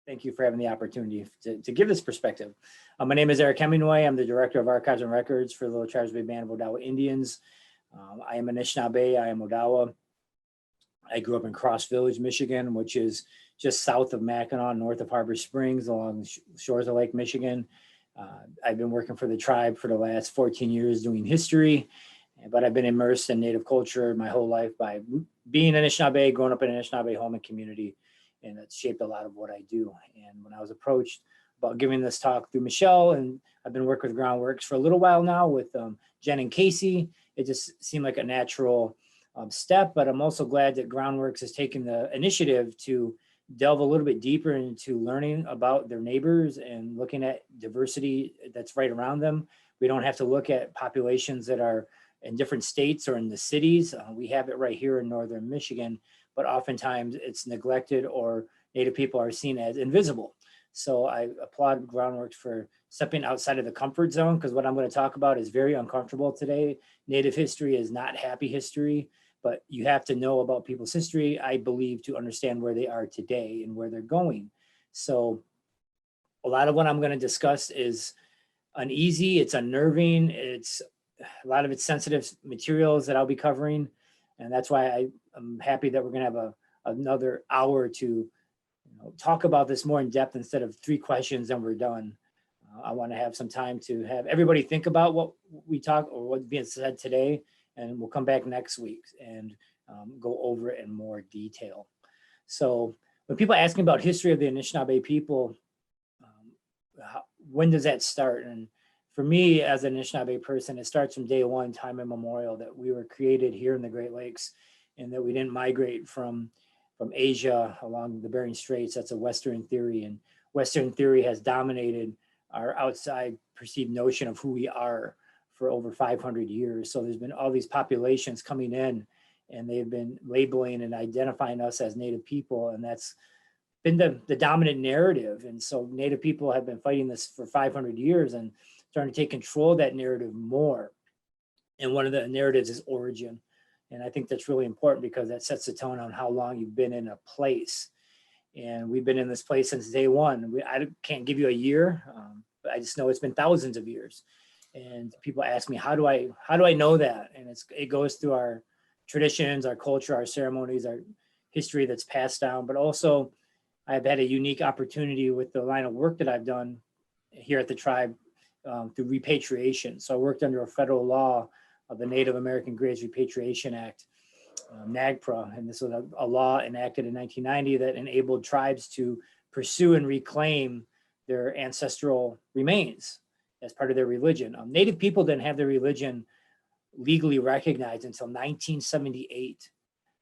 Thank you for having the opportunity to give this perspective. My name is Eric Hemenway. I'm the Director of Archives and Records for the Little Tribes Bay Band of Odawa Indians. I am Anishinaabe, I am Odawa. I grew up in Cross Village, Michigan, which is just south of Mackinac, north of Harbor Springs, along the shores of Lake Michigan. I've been working for the tribe for the last 14 years doing history, but I've been immersed in Native culture my whole life by being Anishinaabe, growing up in an Anishinaabe home and community, and it's shaped a lot of what I do. And when I was approached about giving this talk through Michelle, and I've been working with Groundworks for a little while now with Jen and Casey, it just seemed like a natural step, but I'm also glad that Groundworks has taken the initiative to delve a little bit deeper into learning about their neighbors and looking at diversity that's right around them. We don't have to look at populations that are in different states or in the cities. We have it right here in northern Michigan, but oftentimes it's neglected or Native people are seen as invisible. So I applaud Groundworks for stepping outside of the comfort zone, because what I'm going to talk about is very uncomfortable today. Native history is not happy history, but you have to know about people's history, I believe, to understand where they are today and where they're going. So a lot of what I'm going to discuss is uneasy, it's unnerving, it's a lot of it's sensitive materials that I'll be covering. And that's why I'm happy that we're going to have another hour to talk about this more in depth instead of 3 questions and we're done. I want to have some time to have everybody think about what we talk or what's being said today, and we'll come back next week and go over it in more detail. So when people ask me about history of the Anishinaabe people, when does that start? And for me, as an Anishinaabe person, it starts from day one, time immemorial, that we were created here in the Great Lakes and that we didn't migrate from Asia along the Bering Straits. That's a Western theory, and Western theory has dominated our outside perceived notion of who we are for over 500 years. So there's been all these populations coming in and they've been labeling and identifying us as Native people, and that's been the dominant narrative. And so Native people have been fighting this for 500 years and starting to take control of that narrative more. And one of the narratives is origin. And I think that's really important because that sets the tone on how long you've been in a place. And we've been in this place since day one. I can't give you a year, but I just know it's been thousands of years. And people ask me, how do I know that? And it goes through our traditions, our culture, our ceremonies, our history that's passed down. But also, I've had a unique opportunity with the line of work that I've done here at the tribe through repatriation. So I worked under a federal law of the Native American Graves Repatriation Act, NAGPRA, and this was a law enacted in 1990 that enabled tribes to pursue and reclaim their ancestral remains as part of their religion. Native people didn't have their religion legally recognized until 1978.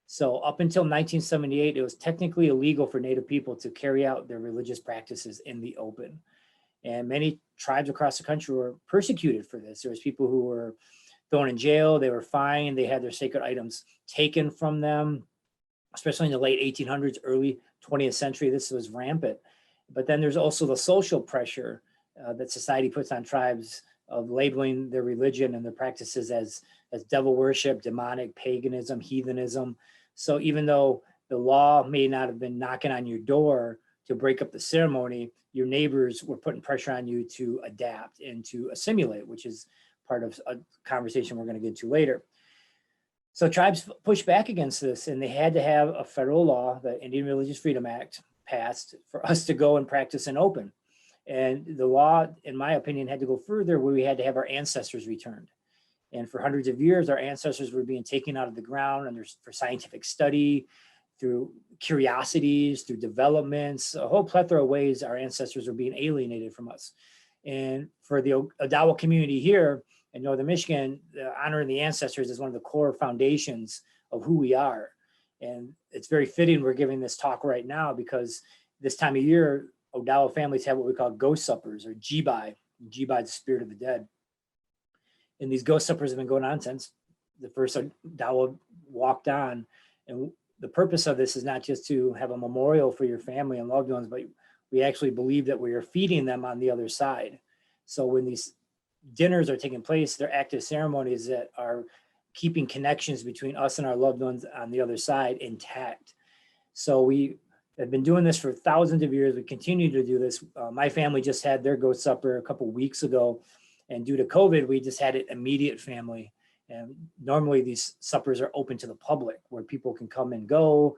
So up until 1978, it was technically illegal for Native people to carry out their religious practices in the open. And many tribes across the country were persecuted for this. There was people who were thrown in jail, they were fined, they had their sacred items taken from them, especially in the late 1800s, early 20th century, this was rampant. But then there's also the social pressure that society puts on tribes of labeling their religion and their practices as devil worship, demonic, paganism, heathenism. So even though the law may not have been knocking on your door to break up the ceremony, your neighbors were putting pressure on you to adapt and to assimilate, which is part of a conversation we're going to get to later. So tribes pushed back against this, and they had to have a federal law, the Indian Religious Freedom Act, passed for us to go and practice in open. And the law, in my opinion, had to go further, where we had to have our ancestors returned. And for hundreds of years, our ancestors were being taken out of the ground and for scientific study, through curiosities, through developments, a whole plethora of ways our ancestors were being alienated from us. And for the Odawa community here in northern Michigan, honoring the ancestors is one of the core foundations of who we are. And it's very fitting we're giving this talk right now, because this time of year, Odawa families have what we call ghost suppers, or jibai. Jibai, the spirit of the dead. And these ghost suppers have been going on since the first Odawa walked on. And the purpose of this is not just to have a memorial for your family and loved ones, but we actually believe that we are feeding them on the other side. So when these dinners are taking place, they're active ceremonies that are keeping connections between us and our loved ones on the other side intact. So we have been doing this for thousands of years. We continue to do this. My family just had their ghost supper a couple weeks ago, and due to COVID, we just had it immediate family. And normally these suppers are open to the public where people can come and go.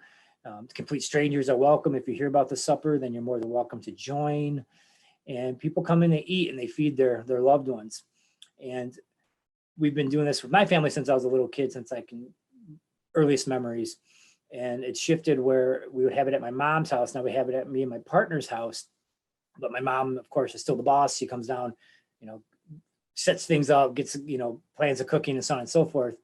Complete strangers are welcome. If you hear about the supper, then you're more than welcome to join. And people come in, they eat, and they feed their loved ones. And we've been doing this with my family since I was a little kid, since I can earliest memories. And it shifted where we would have it at my mom's house. Now we have it at me and my partner's house. But my mom, of course, is still the boss. She comes down, sets things up, gets, plans of cooking and so on and so forth.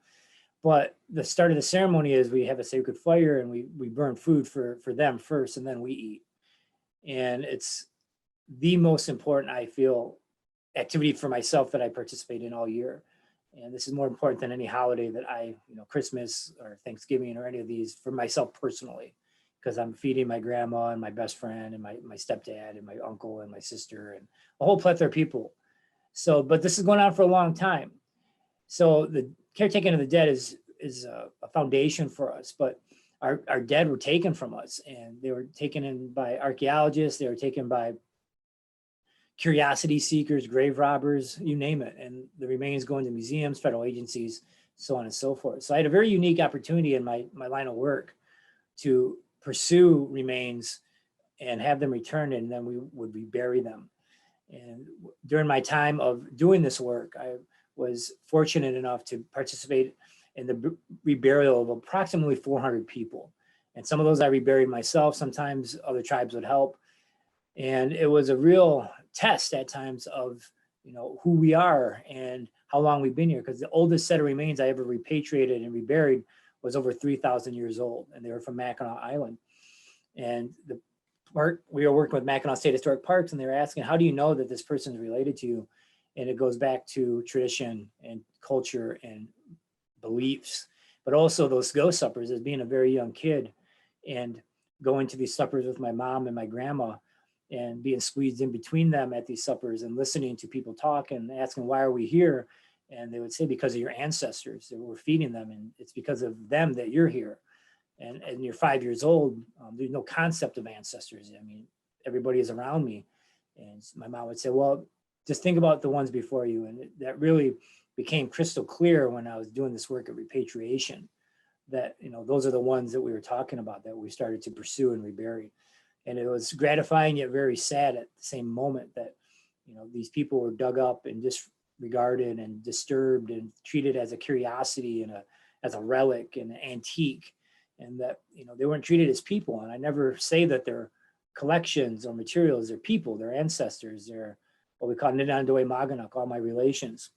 But the start of the ceremony is we have a sacred fire and we burn food for them first, and then we eat. And it's the most important, I feel, activity for myself that I participate in all year. And this is more important than any holiday that Christmas or Thanksgiving or any of these for myself personally, because I'm feeding my grandma and my best friend and my stepdad and my uncle and my sister and a whole plethora of people. So, but this is going on for a long time. So the caretaking of the dead is a foundation for us, but our dead were taken from us, and they were taken in by archaeologists. They were taken by curiosity seekers, grave robbers, you name it. And the remains go into museums, federal agencies, so on and so forth. So I had a very unique opportunity in my line of work to pursue remains and have them returned, and then we would rebury them. And during my time of doing this work, I was fortunate enough to participate in the reburial of approximately 400 people. And some of those I reburied myself. Sometimes other tribes would help. And it was a real test at times of, who we are and how long we've been here. Because the oldest set of remains I ever repatriated and reburied was over 3,000 years old. And they were from Mackinac Island. And we were working with Mackinac State Historic Parks, and they were asking, how do you know that this person is related to you? And it goes back to tradition and culture and beliefs, but also those ghost suppers. As being a very young kid and going to these suppers with my mom and my grandma and being squeezed in between them at these suppers and listening to people talk and asking, why are we here? And they would say, because of your ancestors, that we're feeding them, and it's because of them that you're here. And you're 5 years old, there's no concept of ancestors. I mean, everybody is around me. And my mom would say, well, just think about the ones before you. And that really became crystal clear when I was doing this work at Repatriation, that, those are the ones that we were talking about that we started to pursue and rebury. And it was gratifying yet very sad at the same moment that, these people were dug up and disregarded and disturbed and treated as a curiosity and as a relic and an antique. And that, they weren't treated as people. And I never say that they're collections or materials, they're people, they're ancestors, they're what we call Ninandoe Maganak, all my relations.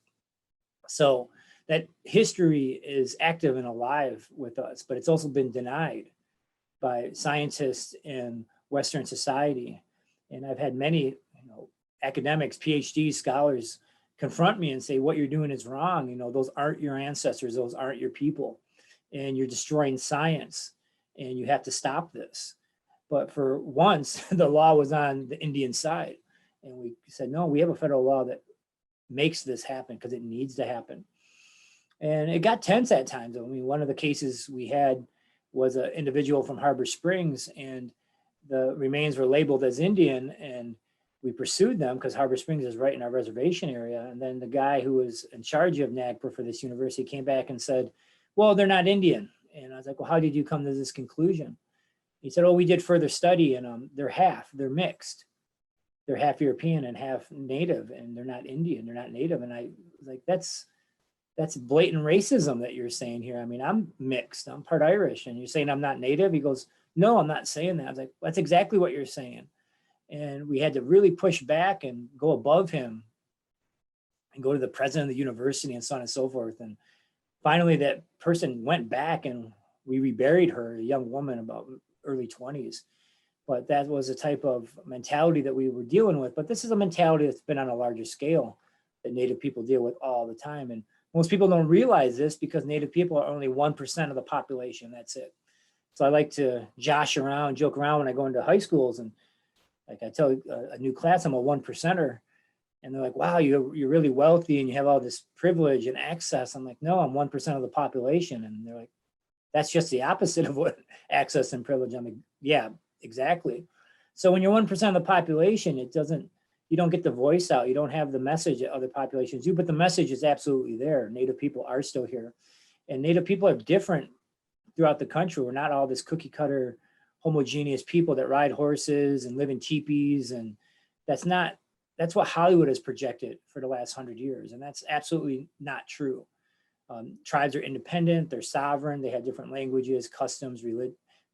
So that history is active and alive with us, but it's also been denied by scientists in Western society. And I've had many, academics, PhD scholars confront me and say, what you're doing is wrong. Those aren't your ancestors, those aren't your people. And you're destroying science, and you have to stop this. But for once, the law was on the Indian side. And we said, no, we have a federal law that makes this happen because it needs to happen. And it got tense at times. I mean, one of the cases we had was an individual from Harbor Springs, and the remains were labeled as Indian, and we pursued them because Harbor Springs is right in our reservation area. And then the guy who was in charge of NAGPRA for this university came back and said, well, they're not Indian. And I was like, well, how did you come to this conclusion? He said, oh, we did further study, and they're mixed. They're half European and half Native, and they're not Indian, they're not Native. And I was like, that's blatant racism that you're saying here. I mean, I'm mixed, I'm part Irish, and you're saying I'm not Native? He goes, no, I'm not saying that. I was like, that's exactly what you're saying. And we had to really push back and go above him and go to the president of the university and so on and so forth. And finally, that person went back and we reburied her, a young woman about early 20s. But that was a type of mentality that we were dealing with. But this is a mentality that's been on a larger scale that Native people deal with all the time. And most people don't realize this because Native people are only 1% of the population. That's it. So I like to joke around when I go into high schools, and like I tell a new class, I'm a 1%er. And they're like, wow, you're really wealthy and you have all this privilege and access. I'm like, no, I'm 1% of the population. And they're like, that's just the opposite of what access and privilege. I'm like, yeah, Exactly. So when you're 1% of the population, you don't get the voice out. You don't have the message that other populations do, but the message is absolutely there. Native people are still here. And Native people are different throughout the country. We're not all this cookie cutter, homogeneous people that ride horses and live in teepees. And that's what Hollywood has projected for the last 100 years. And that's absolutely not true. Tribes are independent, they're sovereign, they have different languages, customs,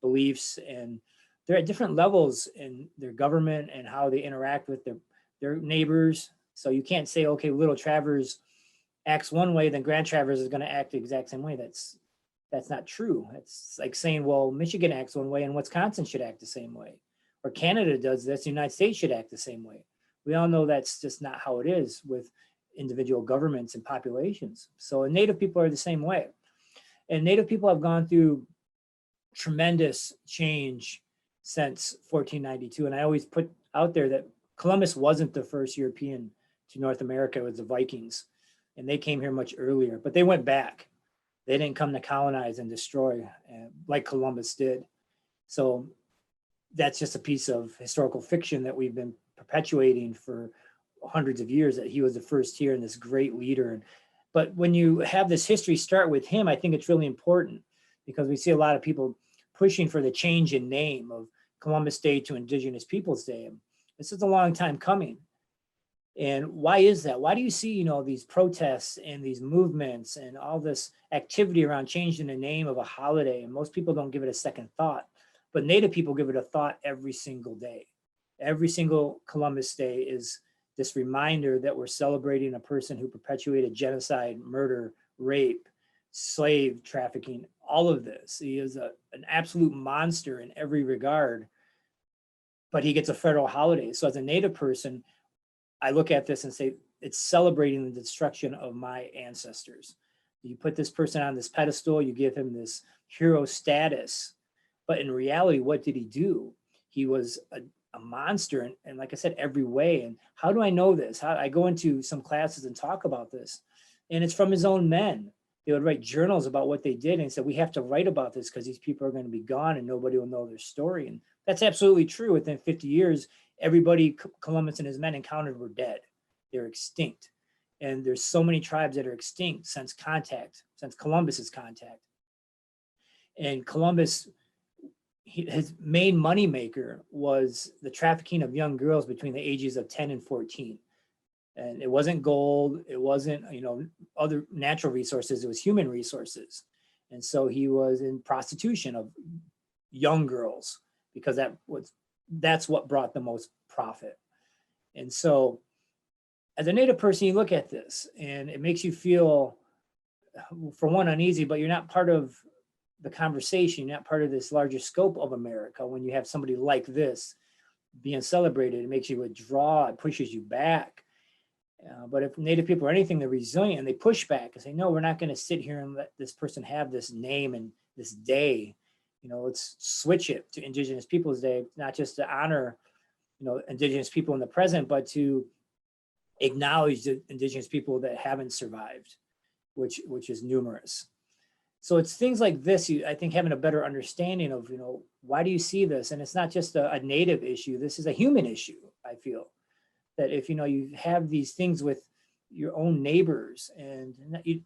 beliefs, and they're at different levels in their government and how they interact with their neighbors. So you can't say, okay, Little Travers acts one way, then Grand Travers is going to act the exact same way. That's not true. It's like saying, well, Michigan acts one way and Wisconsin should act the same way. Or Canada does this, the United States should act the same way. We all know that's just not how it is with individual governments and populations. So Native people are the same way. And Native people have gone through tremendous change since 1492. And I always put out there that Columbus wasn't the first European to North America, it was the Vikings. And they came here much earlier, but they went back. They didn't come to colonize and destroy like Columbus did. So that's just a piece of historical fiction that we've been perpetuating for hundreds of years, that he was the first here and this great leader. But when you have this history start with him, I think it's really important because we see a lot of people pushing for the change in name of Columbus Day to Indigenous Peoples Day. This is a long time coming. And why is that? Why do you see, these protests and these movements and all this activity around changing the name of a holiday? And most people don't give it a second thought, but Native people give it a thought every single day. Every single Columbus Day is this reminder that we're celebrating a person who perpetuated genocide, murder, rape, slave trafficking, all of this. He is an absolute monster in every regard, but he gets a federal holiday. So as a Native person, I look at this and say, it's celebrating the destruction of my ancestors. You put this person on this pedestal, you give him this hero status, but in reality, what did he do? He was a monster, and like I said, every way. And how do I know this? I go into some classes and talk about this, and it's from his own men. They would write journals about what they did and said, we have to write about this because these people are going to be gone and nobody will know their story. And that's absolutely true. Within 50 years, everybody Columbus and his men encountered were dead. They're extinct. And there's so many tribes that are extinct since Columbus's contact. And Columbus, his main moneymaker was the trafficking of young girls between the ages of 10 and 14. And it wasn't gold, it wasn't, other natural resources, it was human resources. And so he was in prostitution of young girls because that's what brought the most profit. And so as a Native person, you look at this and it makes you feel, for one, uneasy, but you're not part of the conversation, you're not part of this larger scope of America. When you have somebody like this being celebrated, it makes you withdraw, it pushes you back. But if Native people are anything, they're resilient and they push back and say, no, we're not going to sit here and let this person have this name and this day. Let's switch it to Indigenous Peoples Day, not just to honor, Indigenous people in the present, but to acknowledge the Indigenous people that haven't survived, which is numerous. So it's things like this, I think, having a better understanding of, why do you see this? And it's not just a Native issue. This is a human issue, I feel. That if, you have these things with your own neighbors, and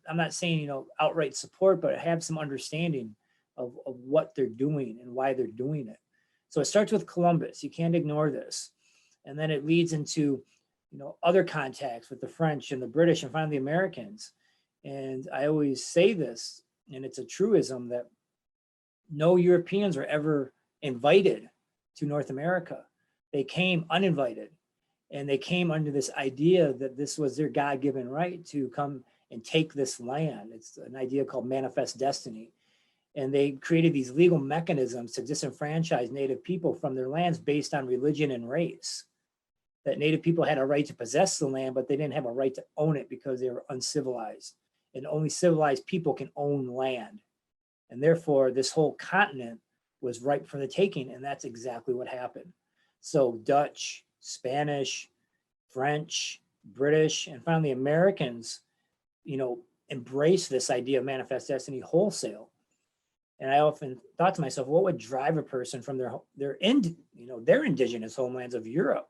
I'm not saying, outright support, but have some understanding of what they're doing and why they're doing it. So it starts with Columbus. You can't ignore this. And then it leads into, other contacts with the French and the British and finally the Americans. And I always say this, and it's a truism, that no Europeans were ever invited to North America. They came uninvited. And they came under this idea that this was their God-given right to come and take this land. It's an idea called manifest destiny. And they created these legal mechanisms to disenfranchise Native people from their lands based on religion and race. That Native people had a right to possess the land, but they didn't have a right to own it because they were uncivilized. And only civilized people can own land. And therefore, this whole continent was ripe for the taking, and that's exactly what happened. So Dutch, Spanish, French, British, and finally Americans, embrace this idea of manifest destiny wholesale. And I often thought to myself, what would drive a person from their indigenous homelands of Europe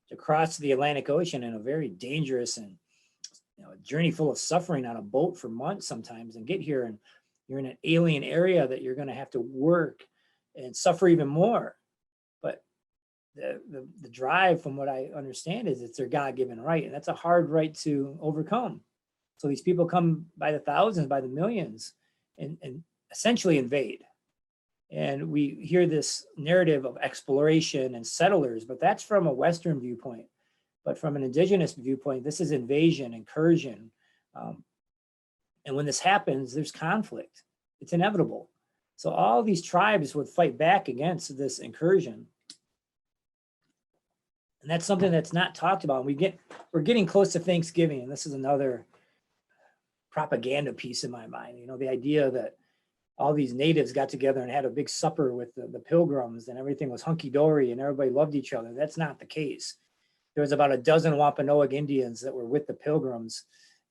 to cross the Atlantic Ocean in a very dangerous and a journey full of suffering on a boat for months sometimes, and get here and you're in an alien area that you're going to have to work and suffer even more. But the drive, from what I understand, is it's their God-given right, and that's a hard right to overcome. So these people come by the thousands, by the millions, and essentially invade. And we hear this narrative of exploration and settlers, but that's from a Western viewpoint. But from an indigenous viewpoint, this is invasion, incursion. And when this happens, there's conflict. It's inevitable. So all these tribes would fight back against this incursion. And that's something that's not talked about. We're getting close to Thanksgiving, and this is another propaganda piece in my mind. The idea that all these natives got together and had a big supper with the pilgrims and everything was hunky-dory and everybody loved each other. That's not the case. There was about a dozen Wampanoag Indians that were with the pilgrims,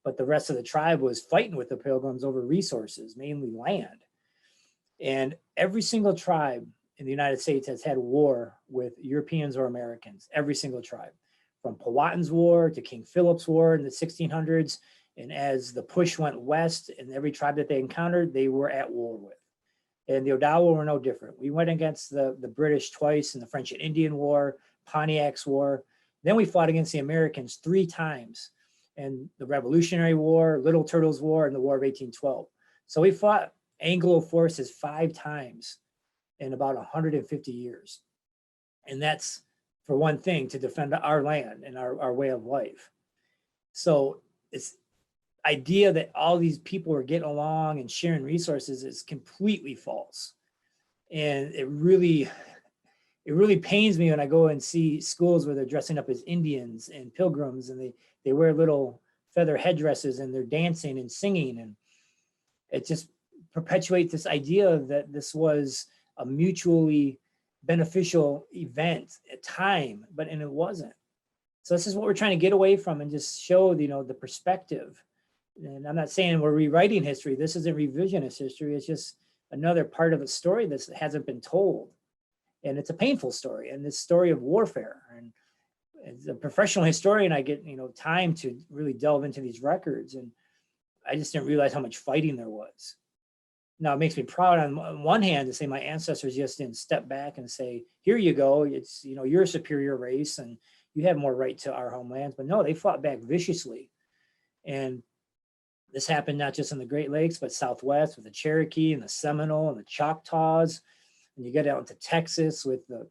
but the rest of the tribe was fighting with the pilgrims over resources, mainly land. And every single tribe in the United States has had war with Europeans or Americans, every single tribe, from Powhatan's War to King Philip's War in the 1600s. And as the push went west, and every tribe that they encountered, they were at war with. And the Odawa were no different. We went against the British twice in the French and Indian War, Pontiac's War. Then we fought against the Americans 3 times, and the Revolutionary War, Little Turtles War, and the War of 1812. So we fought Anglo forces 5 times in about 150 years. And that's, for one thing, to defend our land and our way of life. So it's idea that all these people are getting along and sharing resources is completely false. And it really pains me when I go and see schools where they're dressing up as Indians and pilgrims, and they wear little feather headdresses and they're dancing and singing. And it just perpetuates this idea that this was a mutually beneficial event at time, and it wasn't. So this is what we're trying to get away from and just show, the perspective. And I'm not saying we're rewriting history. This isn't revisionist history. It's just another part of a story that hasn't been told. And it's a painful story, and this story of warfare. And as a professional historian, I get, time to really delve into these records. And I just didn't realize how much fighting there was. Now, it makes me proud on one hand to say my ancestors just didn't step back and say, here you go. It's, you're a superior race and you have more right to our homelands. But no, they fought back viciously. And this happened not just in the Great Lakes, but Southwest with the Cherokee and the Seminole and the Choctaws. And you get out into Texas with the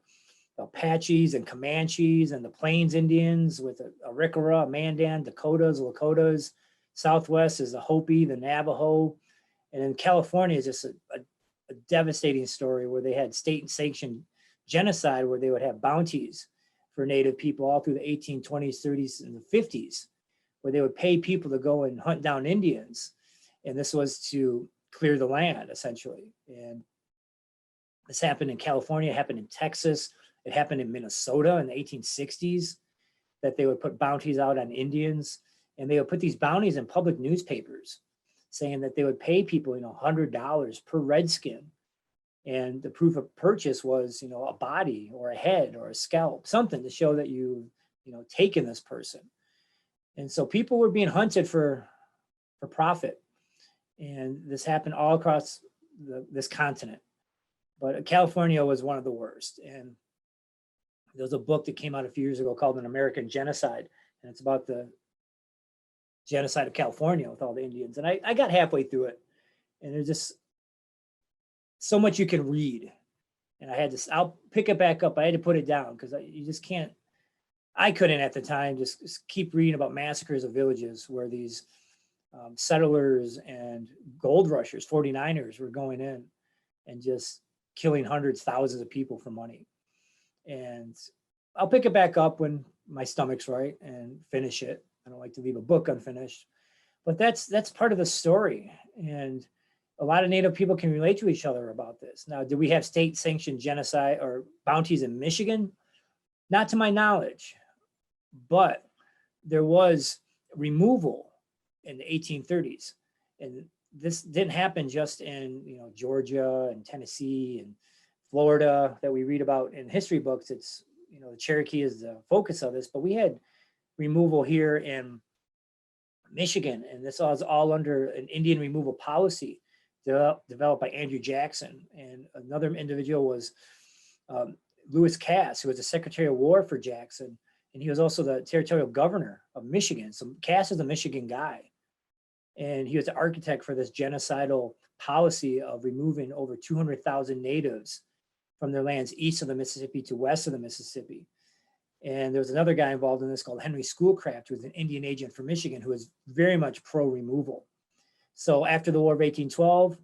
Apaches and Comanches and the Plains Indians with the Arikara, Mandan, Dakotas, Lakotas. Southwest is the Hopi, the Navajo. And in California is just a devastating story where they had state-sanctioned genocide, where they would have bounties for Native people all through the 1820s, 30s, and the 50s, where they would pay people to go and hunt down Indians. And this was to clear the land, essentially. And this happened in California, it happened in Texas, it happened in Minnesota in the 1860s, that they would put bounties out on Indians. And they would put these bounties in public newspapers, saying that they would pay people, $100 per redskin. And the proof of purchase was, a body or a head or a scalp, something to show that you taken this person. And so people were being hunted for profit. And this happened all across this continent. But California was one of the worst. And there was a book that came out a few years ago called An American Genocide. And it's about the genocide of California with all the Indians. And I got halfway through it. And there's just so much you can read. And I'll pick it back up. I had to put it down because you just can't. I couldn't at the time just keep reading about massacres of villages where these settlers and gold rushers, 49ers, were going in and just killing hundreds, thousands of people for money. And I'll pick it back up when my stomach's right and finish it. I don't like to leave a book unfinished, but that's part of the story. And a lot of Native people can relate to each other about this. Now, do we have state-sanctioned genocide or bounties in Michigan? Not to my knowledge, but there was removal in the 1830s. And this didn't happen just in, Georgia and Tennessee and Florida that we read about in history books. It's, the Cherokee is the focus of this, but we had removal here in Michigan, and this was all under an Indian removal policy developed by Andrew Jackson. And another individual was Lewis Cass, who was the Secretary of War for Jackson, and he was also the territorial governor of Michigan. So Cass is a Michigan guy, and he was the architect for this genocidal policy of removing over 200,000 natives from their lands east of the Mississippi to west of the Mississippi. And there was another guy involved in this called Henry Schoolcraft, who was an Indian agent for Michigan, who was very much pro-removal. So after the War of 1812,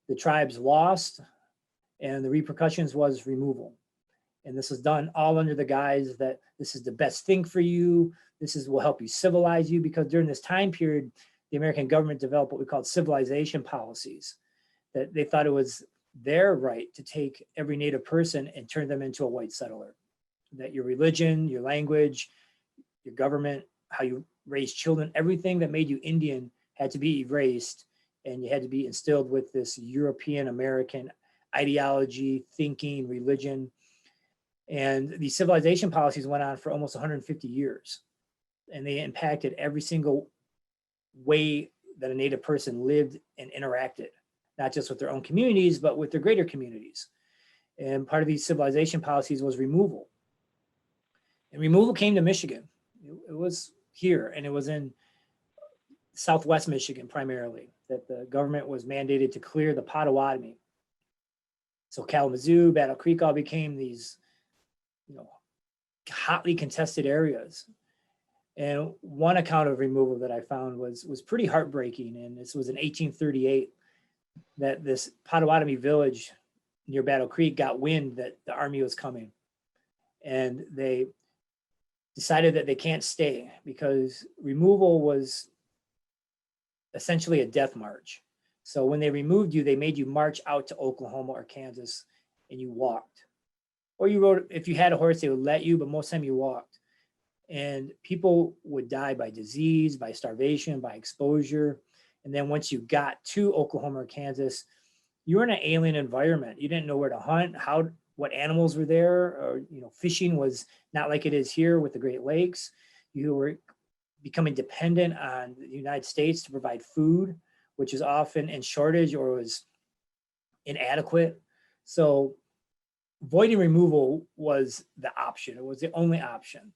the tribes lost, and the repercussions was removal. And this was done all under the guise that this is the best thing for you. Will help you civilize you, because during this time period, the American government developed what we called civilization policies, that they thought it was their right to take every native person and turn them into a white settler. That your religion, your language, your government, how you raise children, everything that made you Indian had to be erased, and you had to be instilled with this European American ideology, thinking, religion. And these civilization policies went on for almost 150 years, and they impacted every single way that a native person lived and interacted, not just with their own communities, but with their greater communities. And part of these civilization policies was removal. And removal came to Michigan. It was here, and it was in Southwest Michigan primarily, that the government was mandated to clear the Potawatomi. So Kalamazoo, Battle Creek all became these, hotly contested areas. And one account of removal that I found was pretty heartbreaking. And this was in 1838, that this Potawatomi village near Battle Creek got wind that the army was coming. And they decided that they can't stay, because removal was essentially a death march. So when they removed you, they made you march out to Oklahoma or Kansas, and you walked. Or you rode, if you had a horse, they would let you, but most of the time you walked. And people would die by disease, by starvation, by exposure. And then once you got to Oklahoma or Kansas, you were in an alien environment. You didn't know where to hunt, what animals were there, or fishing was not like it is here with the Great Lakes. You were becoming dependent on the United States to provide food, which is often in shortage or was inadequate. So avoiding removal was the option. It was the only option.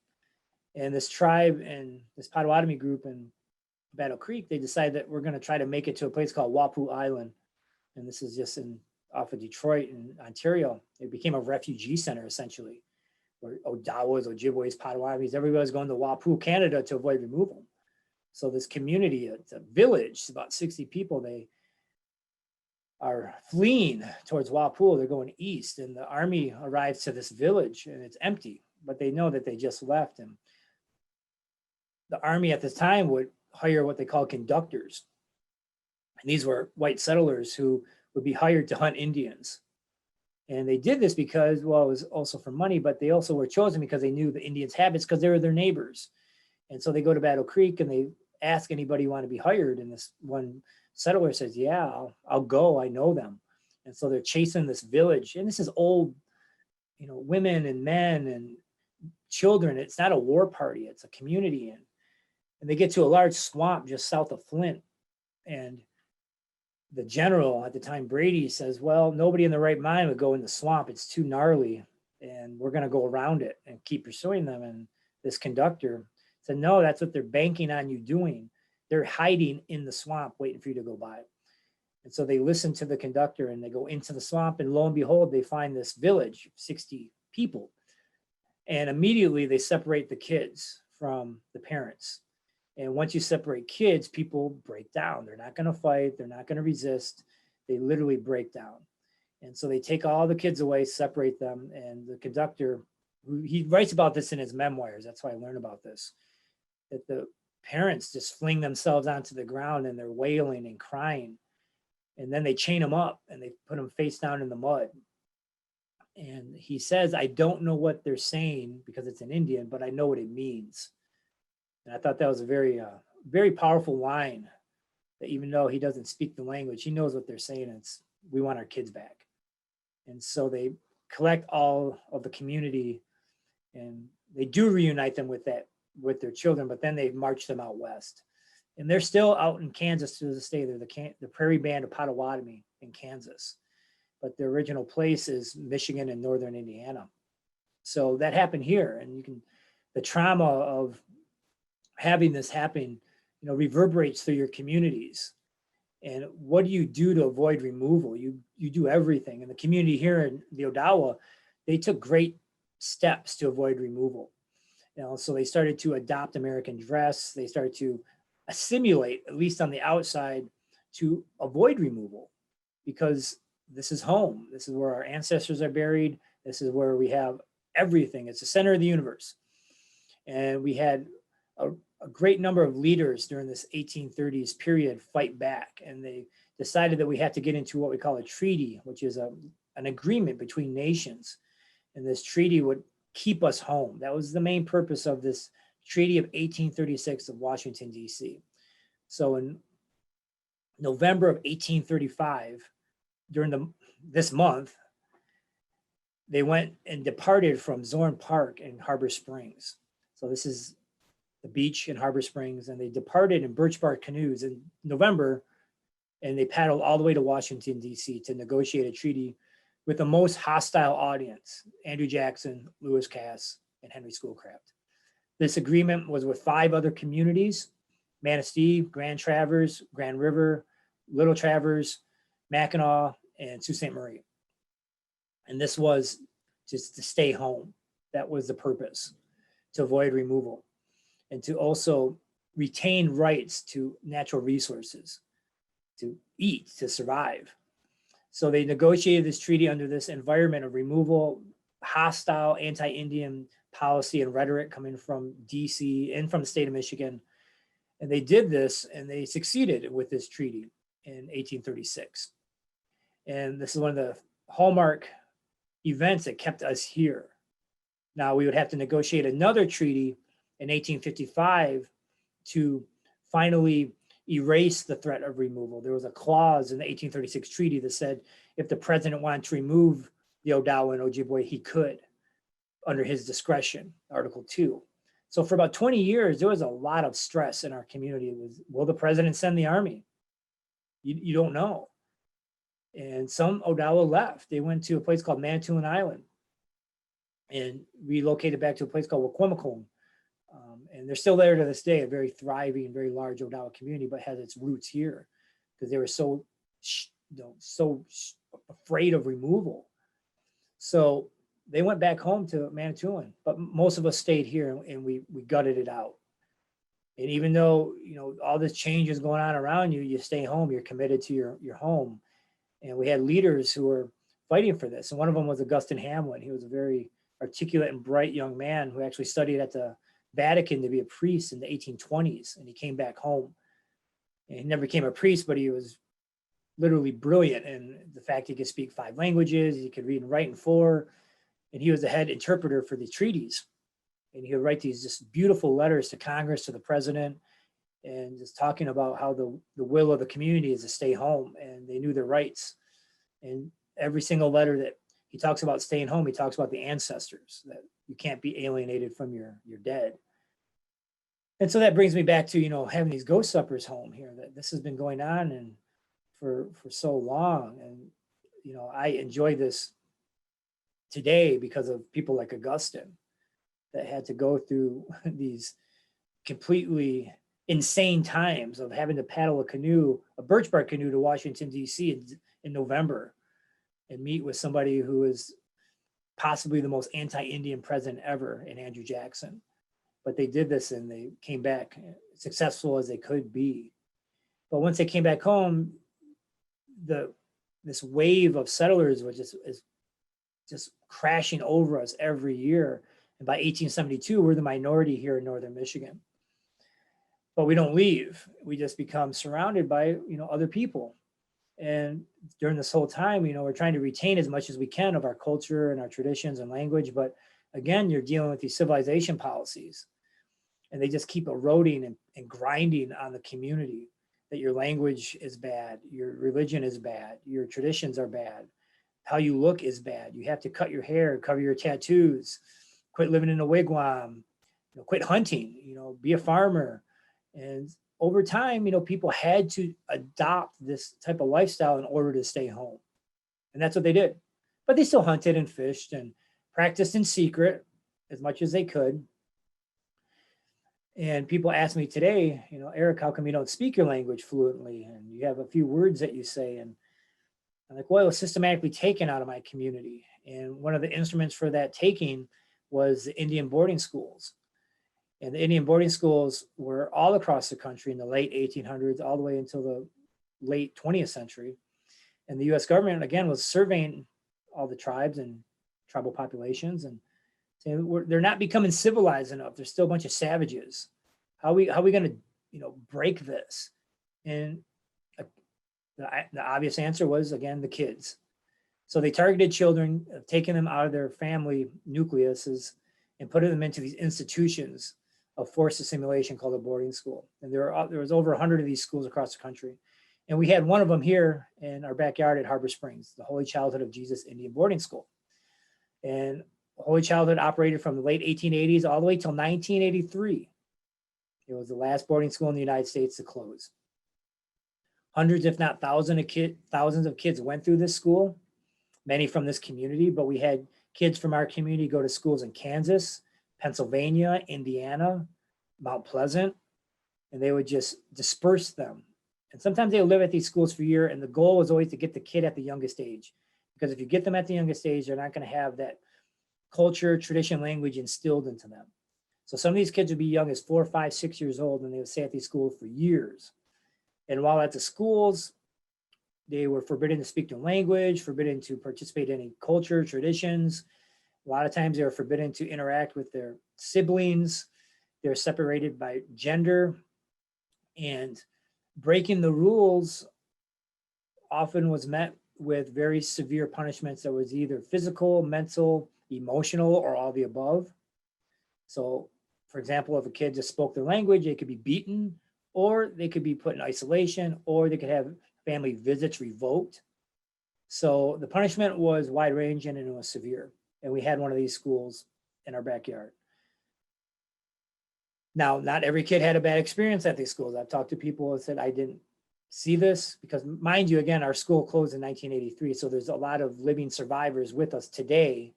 And this tribe and this Potawatomi group in Battle Creek, they decided that we're going to try to make it to a place called Wapuu Island. And this is just off of Detroit in Ontario. It became a refugee center, essentially, where Odawas, Ojibways, Potawatomis, everybody's going to Wapuu, Canada, to avoid removal. So this community, it's a village, about 60 people, they are fleeing towards Wapuu. They're going east, and the army arrives to this village, and it's empty, but they know that they just left. And the army at this time would hire what they call conductors. And these were white settlers who would be hired to hunt Indians. And they did this because, well, it was also for money, but they also were chosen because they knew the Indians' habits, because they were their neighbors. And so they go to Battle Creek and they ask anybody who want to be hired. And this one settler says, yeah, I'll go. I know them. And so they're chasing this village. And this is old, women and men and children. It's not a war party. It's a community. And they get to a large swamp just south of Flint. And the general at the time, Brady, says, well, nobody in the right mind would go in the swamp. It's too gnarly, and we're going to go around it and keep pursuing them. And this conductor said, no, that's what they're banking on you doing. They're hiding in the swamp, waiting for you to go by. And so they listen to the conductor, and they go into the swamp, and lo and behold, they find this village, 60 people. And immediately they separate the kids from the parents. And once you separate kids, people break down. They're not going to fight. They're not going to resist. They literally break down. And so they take all the kids away, separate them. And the conductor, he writes about this in his memoirs. That's why I learned about this, that the parents just fling themselves onto the ground and they're wailing and crying. And then they chain them up and they put them face down in the mud. And he says, I don't know what they're saying because it's in Indian, but I know what it means. And I thought that was a very, very powerful line that even though he doesn't speak the language, he knows what they're saying. It's, we want our kids back. And so they collect all of the community, and they do reunite them with with their children, but then they march them out west. And they're still out in Kansas to this day. They're the Prairie Band of Potawatomi in Kansas, but the original place is Michigan and northern Indiana. So that happened here, and the trauma of having this happen, reverberates through your communities. And what do you do to avoid removal? You do everything. And the community here in the Odawa, they took great steps to avoid removal. So they started to adopt American dress. They started to assimilate, at least on the outside, to avoid removal, because this is home. This is where our ancestors are buried. This is where we have everything. It's the center of the universe. And we had a great number of leaders during this 1830s period fight back. And they decided that we had to get into what we call a treaty, which is an agreement between nations. And this treaty would keep us home. That was the main purpose of this Treaty of 1836 of Washington, D.C. So in November of 1835, during this month, they went and departed from Zorn Park in Harbor Springs. So this is the beach in Harbor Springs, and they departed in birch bark canoes in November, and they paddled all the way to Washington, D.C. to negotiate a treaty with the most hostile audience: Andrew Jackson, Lewis Cass, and Henry Schoolcraft. This agreement was with 5 other communities: Manistee, Grand Traverse, Grand River, Little Traverse, Mackinac, and Sault Ste. Marie. And this was just to stay home. That was the purpose, to avoid removal, and to also retain rights to natural resources, to eat, to survive. So they negotiated this treaty under this environment of removal, hostile anti-Indian policy and rhetoric coming from DC and from the state of Michigan. And they did this, and they succeeded with this treaty in 1836. And this is one of the hallmark events that kept us here. Now we would have to negotiate another treaty in 1855 to finally erase the threat of removal. There was a clause in the 1836 treaty that said if the president wanted to remove the Odawa and Ojibwe, he could, under his discretion, Article 2. So for about 20 years, there was a lot of stress in our community. It was, will the president send the army? You don't know. And some Odawa left. They went to a place called Manitoulin Island and relocated back to a place called Waquemacone. And they're still there to this day, a very thriving, very large Odawa community, but has its roots here because they were so afraid of removal. So they went back home to Manitoulin, but most of us stayed here, and we gutted it out. And even though, all this change is going on around you, you stay home, you're committed to your home. And we had leaders who were fighting for this. And one of them was Augustine Hamlin. He was a very articulate and bright young man who actually studied at the Vatican to be a priest in the 1820s. And he came back home. And he never became a priest, but he was literally brilliant in the fact he could speak 5 languages, he could read and write in 4. And he was the head interpreter for the treaties. And he would write these just beautiful letters to Congress, to the president, and just talking about how the will of the community is to stay home, and they knew their rights. And every single letter that he talks about staying home, he talks about the ancestors, that you can't be alienated from your dead. And so that brings me back to, having these ghost suppers home here, that this has been going on and for so long. And, I enjoy this today because of people like Augustine that had to go through these completely insane times of having to paddle a birch bark canoe to Washington, D.C. in November and meet with somebody who is possibly the most anti-Indian president ever in Andrew Jackson. But they did this, and they came back successful as they could be. But once they came back home, this wave of settlers was just crashing over us every year. And by 1872, we're the minority here in northern Michigan. But we don't leave. We just become surrounded by, other people. And during this whole time, we're trying to retain as much as we can of our culture and our traditions and language. But again, you're dealing with these civilization policies, and they just keep eroding and grinding on the community. that your language is bad, your religion is bad, your traditions are bad, how you look is bad. You have to cut your hair, cover your tattoos, quit living in a wigwam, quit hunting, be a farmer. And over time, people had to adopt this type of lifestyle in order to stay home. And that's what they did. But they still hunted and fished and practiced in secret as much as they could. And people ask me today, Eric, how come you don't speak your language fluently? And you have a few words that you say. And I'm like, well, it was systematically taken out of my community. And one of the instruments for that taking was the Indian boarding schools. And the Indian boarding schools were all across the country in the late 1800s, all the way until the late 20th century. And the US government, again, was surveying all the tribes and tribal populations and saying, they're not becoming civilized enough. There's still a bunch of savages. How are we going to, break this? And the obvious answer was, again, the kids. So they targeted children, taking them out of their family nucleuses and putting them into these institutions of forced assimilation called a boarding school. And there was over 100 of these schools across the country. And we had one of them here in our backyard at Harbor Springs, the Holy Childhood of Jesus Indian Boarding School. And Holy Childhood operated from the late 1880s all the way till 1983. It was the last boarding school in the United States to close. Hundreds, if not thousands of kids went through this school, many from this community, but we had kids from our community go to schools in Kansas, Pennsylvania, Indiana, Mount Pleasant, and they would just disperse them. And sometimes they would live at these schools for a year, and the goal was always to get the kid at the youngest age. Because if you get them at the youngest age, they're not going to have that culture, tradition, language instilled into them. So some of these kids would be young as 4, 5, 6 years old, and they would stay at these schools for years. And while at the schools, they were forbidden to speak their language, forbidden to participate in any culture, traditions. A lot of times they were forbidden to interact with their siblings. They're separated by gender. And breaking the rules often was met with very severe punishments that was either physical, mental, emotional, or all the above. So, for example, if a kid just spoke their language, they could be beaten, or they could be put in isolation, or they could have family visits revoked. So the punishment was wide-ranging and it was severe. And we had one of these schools in our backyard. Now, not every kid had a bad experience at these schools. I've talked to people who said, I didn't see this because, mind you, again, our school closed in 1983. So there's a lot of living survivors with us today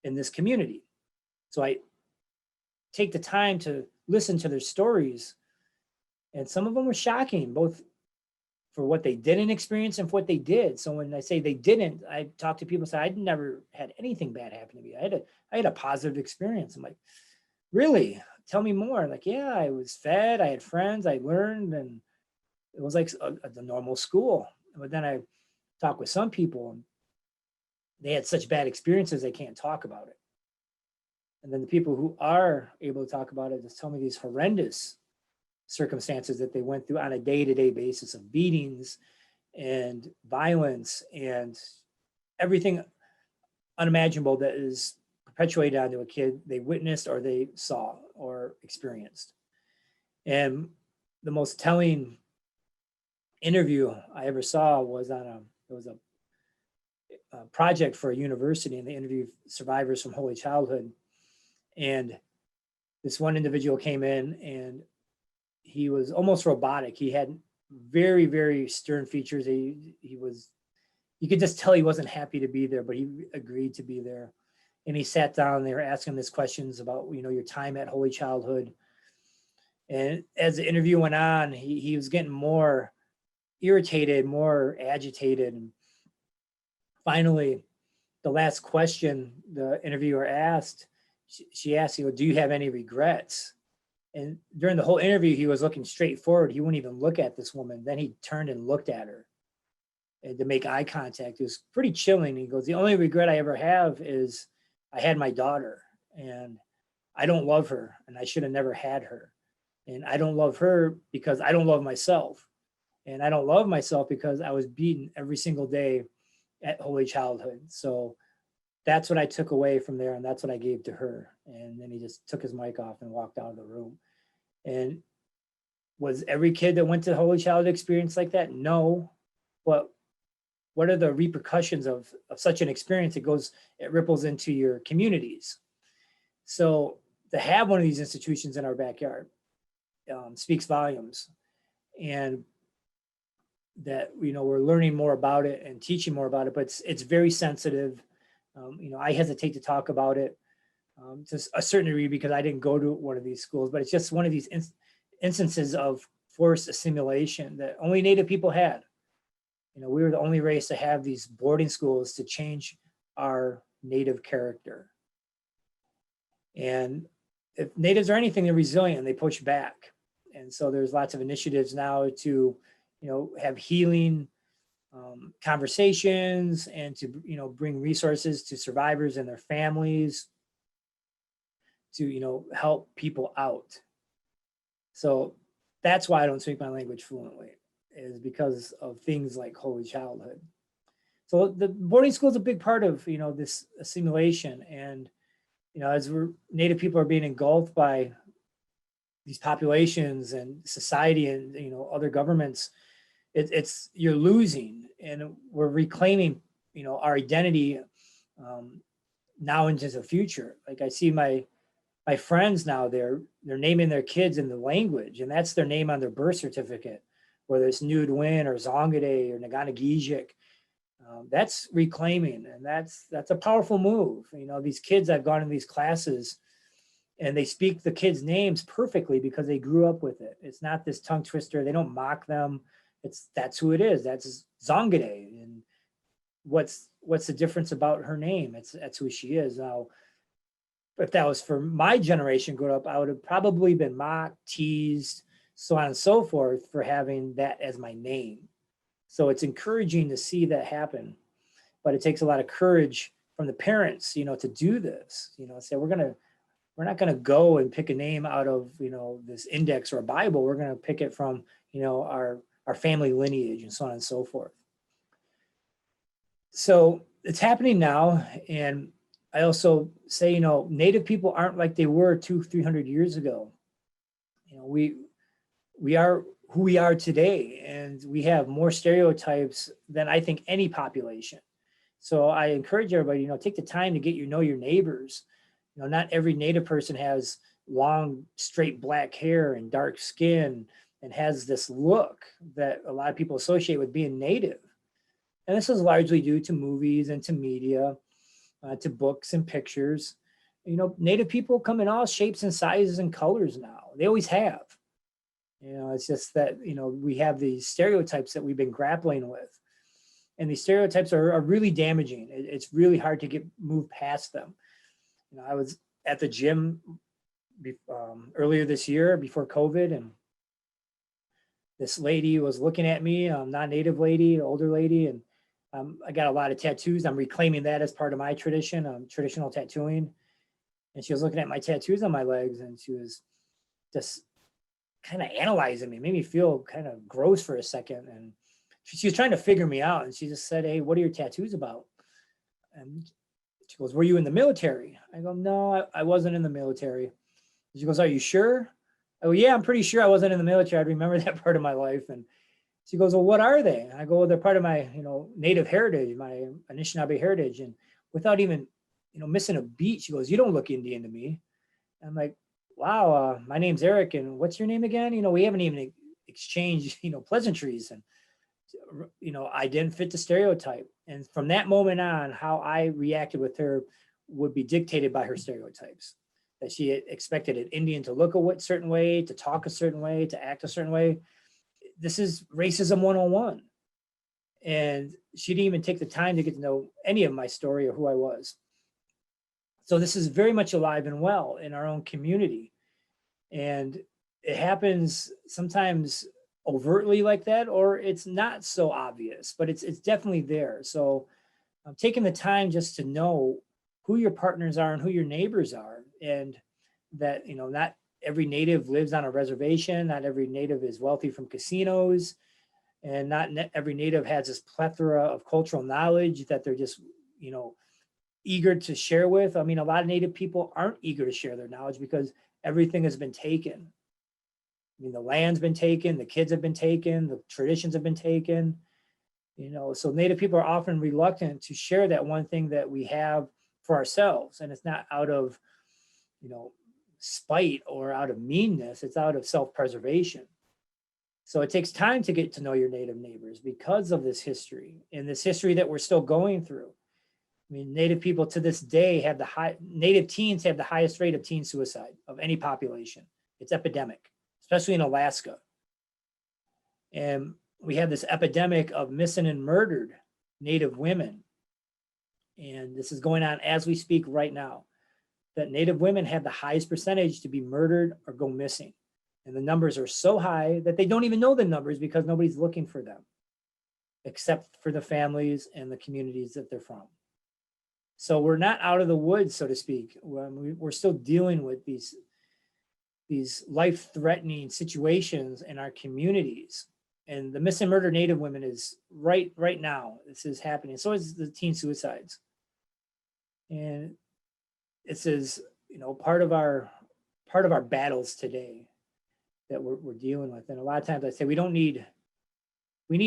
in this community. So I take the time to listen to their stories. And some of them were shocking, both for what they didn't experience and for what they did. So when I say they didn't, I talk to people and say, I never had anything bad happen to me. I had a positive experience. I'm like, really? Tell me more. Like, yeah, I was fed, I had friends, I learned, and it was like a normal school. But then I talk with some people and they had such bad experiences, they can't talk about it. And then the people who are able to talk about it just tell me these horrendous circumstances that they went through on a day-to-day basis of beatings and violence and everything unimaginable that is perpetuated onto a kid they witnessed or they saw or experienced. And the most telling interview I ever saw was a project for a university, and they interviewed survivors from Holy Childhood. And this one individual came in and he was almost robotic. He had very, very stern features. You could just tell he wasn't happy to be there, but he agreed to be there. And he sat down, they were asking him these questions about, your time at Holy Childhood. And as the interview went on, he was getting more irritated, more agitated. And finally, the last question the interviewer asked, she asked, do you have any regrets? And during the whole interview, he was looking straight forward. He wouldn't even look at this woman. Then he turned and looked at her and to make eye contact. It was pretty chilling. He goes, the only regret I ever have is I had my daughter and I don't love her and I should have never had her. And I don't love her because I don't love myself. And I don't love myself because I was beaten every single day at Holy Childhood. So that's what I took away from there. And that's what I gave to her. And then he just took his mic off and walked out of the room. And Was every kid that went to Holy Child experience like that? No. But what are the repercussions of such an experience? It ripples into your communities. So to have one of these institutions in our backyard speaks volumes. And that, we're learning more about it and teaching more about it, but it's very sensitive. I hesitate to talk about it to a certain degree because I didn't go to one of these schools, but it's just one of these instances of forced assimilation that only Native people had. We were the only race to have these boarding schools to change our Native character. And if Natives are anything, they're resilient, they push back. And so there's lots of initiatives now to, have healing conversations and to, bring resources to survivors and their families to, help people out. So that's why I don't speak my language fluently, is because of things like holy childhood. So the boarding school is a big part of, this assimilation. And, as Native people are being engulfed by these populations and society and, other governments, you're losing, and we're reclaiming, our identity now into the future. Like I see my friends now, they're naming their kids in the language, and that's their name on their birth certificate, whether it's Nudwin or Zongade or Naganagijic. That's reclaiming, and that's a powerful move. These kids, I've gone in these classes and they speak the kids' names perfectly because they grew up with it. It's not this tongue twister. They don't mock them. That's who it is. That's Zongade. And what's the difference about her name? That's who she is. Now, if that was for my generation growing up, I would have probably been mocked, teased, so on and so forth for having that as my name. So it's encouraging to see that happen, but it takes a lot of courage from the parents, to do this, say we're not going to go and pick a name out of, this index or a Bible. We're going to pick it from, our family lineage and so on and so forth. So it's happening now. And I also say, Native people aren't like they were 200-300 years ago. We are who we are today, and we have more stereotypes than I think any population. So I encourage everybody, take the time to get your neighbors. Not every Native person has long, straight black hair and dark skin and has this look that a lot of people associate with being Native. And this is largely due to movies and to media, to books and pictures. Native people come in all shapes and sizes and colors now. They always have. It's just that, we have these stereotypes that we've been grappling with. And these stereotypes are really damaging. It's really hard to move past them. I was at the gym earlier this year before COVID, and this lady was looking at me, non-Native lady, older lady, and I got a lot of tattoos. I'm reclaiming that as part of my tradition, traditional tattooing. And she was looking at my tattoos on my legs, and she was just kind of analyzing me, made me feel kind of gross for a second. And she was trying to figure me out. And she just said, "Hey, what are your tattoos about?" And she goes, "Were you in the military?" I go, "No, I wasn't in the military." She goes, "Are you sure?" I go, "Yeah, I'm pretty sure I wasn't in the military. I'd remember that part of my life." And she goes, "Well, what are they?" I go, "Well, they're part of my, Native heritage, my Anishinaabe heritage." And without even, missing a beat, she goes, "You don't look Indian to me." I'm like, "Wow, my name's Eric, and what's your name again?" We haven't even exchanged, pleasantries. And, I didn't fit the stereotype. And from that moment on, how I reacted with her would be dictated by her stereotypes. That she expected an Indian to look a certain way, to talk a certain way, to act a certain way. This is racism 101. And she didn't even take the time to get to know any of my story or who I was. So this is very much alive and well in our own community. And it happens sometimes overtly like that, or it's not so obvious, but it's definitely there. So I'm taking the time just to know who your partners are and who your neighbors are, and that, not every Native lives on a reservation. Not every Native is wealthy from casinos, and not every Native has this plethora of cultural knowledge that they're just, eager to share with. I mean, a lot of Native people aren't eager to share their knowledge because everything has been taken. I mean, the land's been taken, the kids have been taken, the traditions have been taken, so Native people are often reluctant to share that one thing that we have for ourselves. And it's not out of, spite or out of meanness, it's out of self-preservation. So it takes time to get to know your Native neighbors because of this history and this history that we're still going through. I mean, Native people to this day have Native teens have the highest rate of teen suicide of any population. It's epidemic, especially in Alaska. And we have this epidemic of missing and murdered Native women. And this is going on as we speak right now, that Native women have the highest percentage to be murdered or go missing. And the numbers are so high that they don't even know the numbers because nobody's looking for them, except for the families and the communities that they're from. So we're not out of the woods, so to speak. We're still dealing with these life-threatening situations in our communities. And the missing and murdered Native women is right now. This is happening. So is the teen suicides. And this is, part of our battles today that we're dealing with. And a lot of times I say we need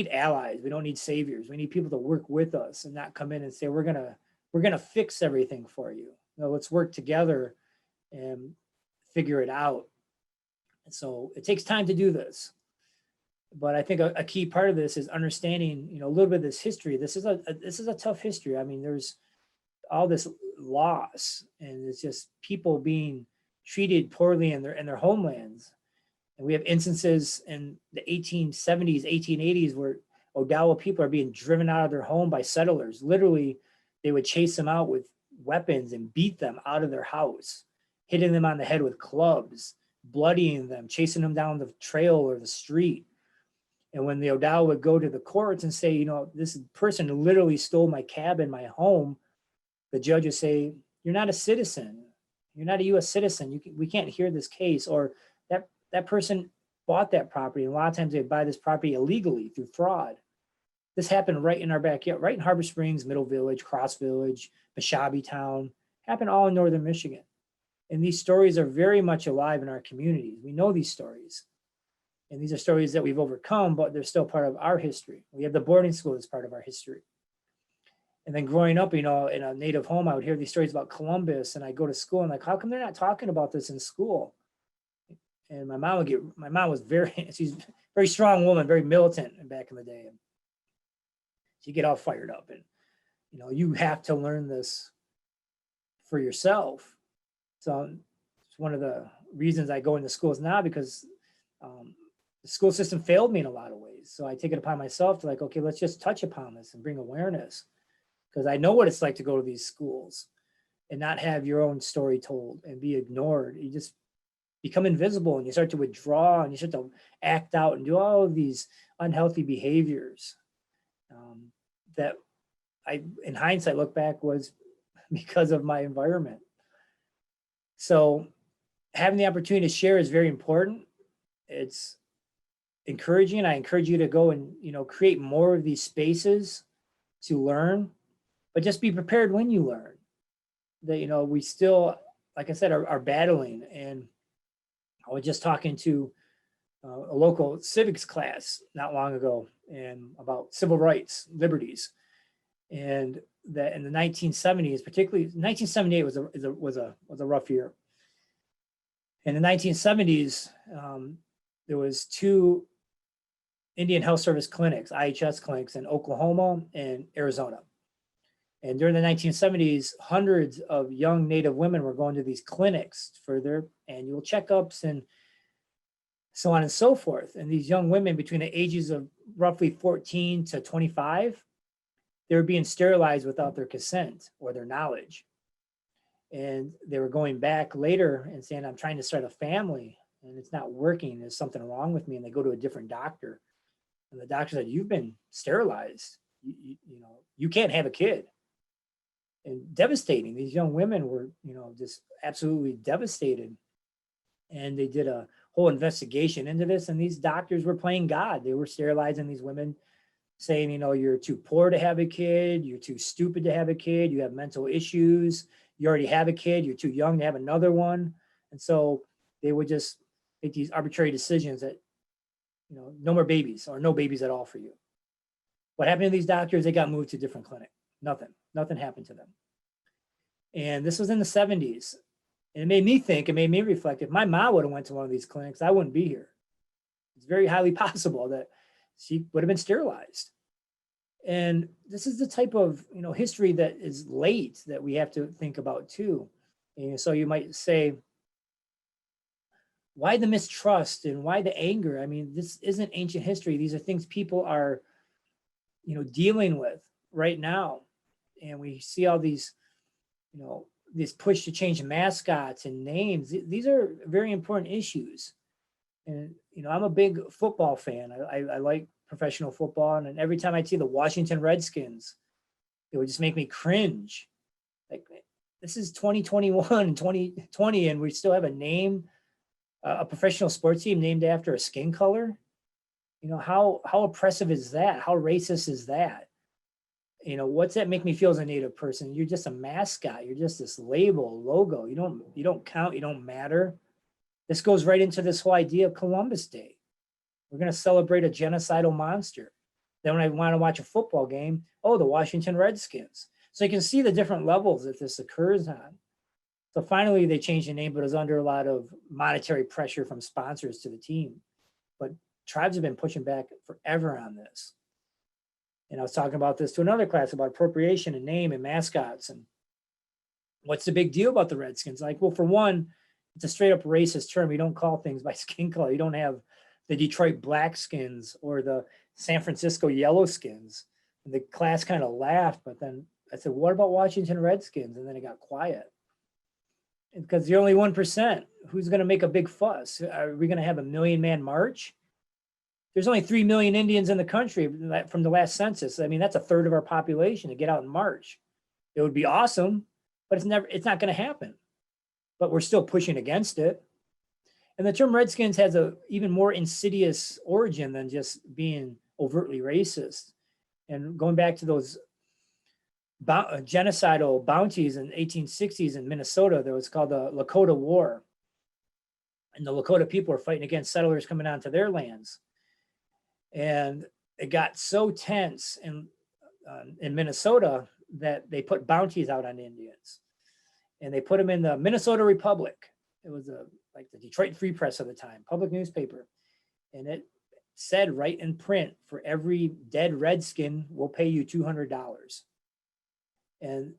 allies. We don't need saviors. We need people to work with us and not come in and say, we're gonna fix everything for you. Let's work together and figure it out. And so it takes time to do this. But I think a key part of this is understanding, a little bit of this history. This is a tough history. I mean, there's all this loss, and it's just people being treated poorly in their homelands. And we have instances in the 1870s, 1880s, where Odawa people are being driven out of their home by settlers. Literally, they would chase them out with weapons and beat them out of their house, hitting them on the head with clubs, bloodying them, chasing them down the trail or the street. And when the Odawa would go to the courts and say, this person literally stole my cabin, my home, the judge would say, you're not a citizen. You're not a U.S. citizen. We can't hear this case. Or that person bought that property. And a lot of times they buy this property illegally through fraud. This happened right in our backyard, right in Harbor Springs, Middle Village, Cross Village, Meshabi Town, happened all in northern Michigan. And these stories are very much alive in our communities. We know these stories. And these are stories that we've overcome, but they're still part of our history. We have the boarding school that's part of our history. And then growing up, in a Native home, I would hear these stories about Columbus, and I go to school and how come they're not talking about this in school? And my mom was she's a very strong woman, very militant back in the day. And she'd get all fired up and, you have to learn this for yourself. So it's one of the reasons I go into schools now, because the school system failed me in a lot of ways. So I take it upon myself to okay, let's just touch upon this and bring awareness, because I know what it's like to go to these schools and not have your own story told and be ignored. You just become invisible and you start to withdraw and you start to act out and do all of these unhealthy behaviors that I, in hindsight, look back was because of my environment. So having the opportunity to share is very important. It's encouraging. I encourage you to go and, create more of these spaces to learn, but just be prepared when you learn that, we still, like I said, are battling. And I was just talking to a local civics class not long ago and about civil rights, liberties. And that in the 1970s, particularly 1978 was a rough year. In the 1970s, there was 2 Indian Health Service clinics, IHS clinics, in Oklahoma and Arizona. And during the 1970s, hundreds of young Native women were going to these clinics for their annual checkups and so on and so forth. And these young women between the ages of roughly 14 to 25, they were being sterilized without their consent or their knowledge. And they were going back later and saying, I'm trying to start a family and it's not working. There's something wrong with me. And they go to a different doctor. And the doctor said, you've been sterilized. You can't have a kid. And devastating. These young women were, just absolutely devastated. And they did a whole investigation into this. And these doctors were playing God. They were sterilizing these women, saying, you're too poor to have a kid. You're too stupid to have a kid. You have mental issues. You already have a kid. You're too young to have another one. And so they make these arbitrary decisions that, no more babies or no babies at all for you. What happened to these doctors? They got moved to a different clinic. Nothing happened to them. And this was in the 70s. And it made me reflect, if my mom would have went to one of these clinics, I wouldn't be here. It's very highly possible that she would have been sterilized. And this is the type of, history that is late that we have to think about too. And so you might say, why the mistrust and why the anger? I mean, this isn't ancient history. These are things people are, dealing with right now. And we see all these, this push to change mascots and names. These are very important issues. And, I'm a big football fan. I like professional football. And every time I see the Washington Redskins, it would just make me cringe. Like, this is 2021 and 2020, and we still have a name, a professional sports team named after a skin color. How oppressive is that? How racist is that? What's that make me feel as a Native person? You're just a mascot. You're just this label, logo. You don't count. You don't matter. This goes right into this whole idea of Columbus Day. We're going to celebrate a genocidal monster. Then when I want to watch a football game, the Washington Redskins. So you can see the different levels that this occurs on. So finally, they changed the name, but it was under a lot of monetary pressure from sponsors to the team. But tribes have been pushing back forever on this. And I was talking about this to another class about appropriation and name and mascots. And what's the big deal about the Redskins? Like, well, for one, it's a straight up racist term. You don't call things by skin color. You don't have the Detroit Blackskins or the San Francisco Yellowskins. And the class kind of laughed, but then I said, what about Washington Redskins? And then it got quiet. Because you're only 1%. Who's going to make a big fuss? Are we going to have a 1 million man march? There's only 3 million Indians in the country from the last census. I mean, that's a third of our population to get out and march. It would be awesome, but it's not going to happen. But we're still pushing against it. And the term Redskins has a even more insidious origin than just being overtly racist. And going back to those genocidal bounties in the 1860s in Minnesota, that was called the Lakota War. And the Lakota people were fighting against settlers coming onto their lands. And it got so tense in Minnesota that they put bounties out on Indians. And they put them in the Minnesota Republic. It was like the Detroit Free Press of the time, public newspaper. And it said right in print, for every dead Redskin, we'll pay you $200. And